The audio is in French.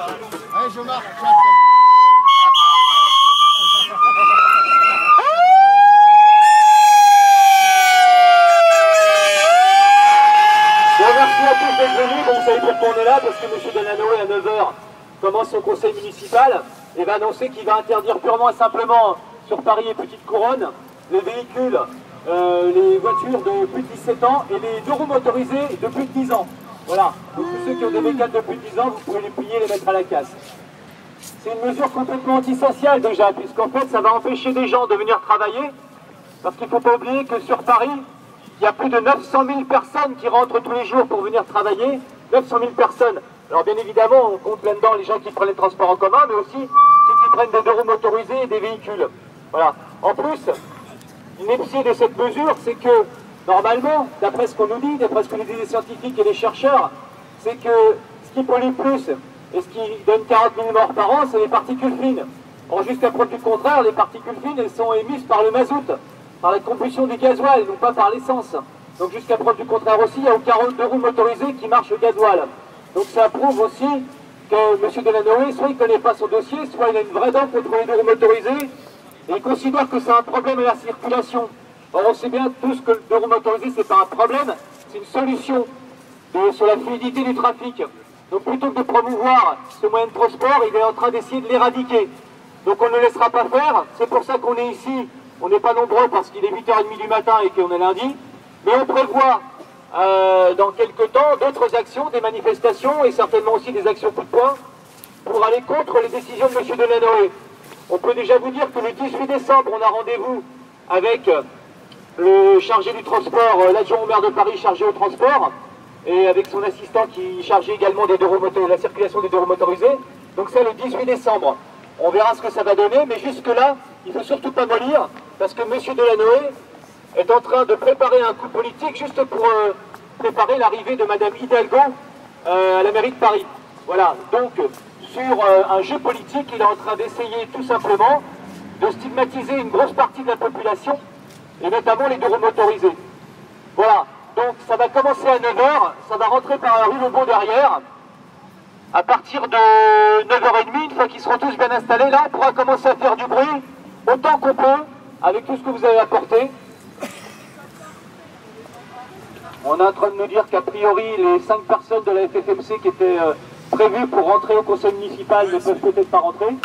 Allez, je marque. Merci à tous d'être venus. Bon, vous savez pourquoi on est là, parce que M. Delanoë, à 9h, commence son conseil municipal et va annoncer qu'il va interdire purement et simplement sur Paris et Petite Couronne les véhicules, les voitures de plus de 17 ans et les 2 roues motorisées de plus de 10 ans. Voilà. Donc tous ceux qui ont des mécanes de plus de 10 ans, vous pouvez les plier et les mettre à la casse. C'est une mesure complètement antisociale déjà, puisqu'en fait ça va empêcher des gens de venir travailler, parce qu'il ne faut pas oublier que sur Paris, il y a plus de 900 000 personnes qui rentrent tous les jours pour venir travailler. 900 000 personnes. Alors bien évidemment, on compte là-dedans les gens qui prennent les transports en commun, mais aussi ceux qui prennent des 2 roues motorisées et des véhicules. Voilà. En plus, l'ineptie de cette mesure, c'est que normalement, d'après ce qu'on nous dit, d'après ce que nous disent les scientifiques et les chercheurs, c'est que ce qui pollue plus et ce qui donne 40 000 morts par an, c'est les particules fines. Or, jusqu'à preuve du contraire, les particules fines, elles sont émises par le mazout, par la combustion du gasoil, non pas par l'essence. Donc jusqu'à preuve du contraire aussi, il n'y a aucun 2 roues motorisées qui marchent au gasoil. Donc ça prouve aussi que M. Delanoë, soit il ne connaît pas son dossier, soit il a une vraie dent contre les 2 roues motorisées, et il considère que c'est un problème à la circulation. Or on sait bien tous que le 2 roues motorisées, c'est pas un problème, c'est une solution sur la fluidité du trafic. Donc plutôt que de promouvoir ce moyen de transport, il est en train d'essayer de l'éradiquer. Donc on ne laissera pas faire, c'est pour ça qu'on est ici. On n'est pas nombreux parce qu'il est 8h30 du matin et qu'on est lundi, mais on prévoit dans quelques temps d'autres actions, des manifestations et certainement aussi des actions coup de poing pour aller contre les décisions de M. Delanoë. On peut déjà vous dire que le 18 décembre, on a rendez-vous avec le chargé du transport, l'adjoint au maire de Paris chargé au transport, et avec son assistant qui chargeait également des 2 roues la circulation des 2 roues motorisées. Donc c'est le 18 décembre. On verra ce que ça va donner, mais jusque-là, il ne faut surtout pas mollir, parce que M. Delanoë est en train de préparer un coup politique juste pour préparer l'arrivée de Mme Hidalgo à la mairie de Paris. Voilà, donc sur un jeu politique, il est en train d'essayer tout simplement de stigmatiser une grosse partie de la population, et notamment les 2 roues motorisées. Voilà, donc ça va commencer à 9h, ça va rentrer par la rue Lebeau derrière. À partir de 9h30, une fois qu'ils seront tous bien installés, là, on pourra commencer à faire du bruit autant qu'on peut, avec tout ce que vous avez apporté. On est en train de nous dire qu'a priori, les 5 personnes de la FFMC qui étaient prévues pour rentrer au conseil municipal ne peuvent peut-être pas rentrer.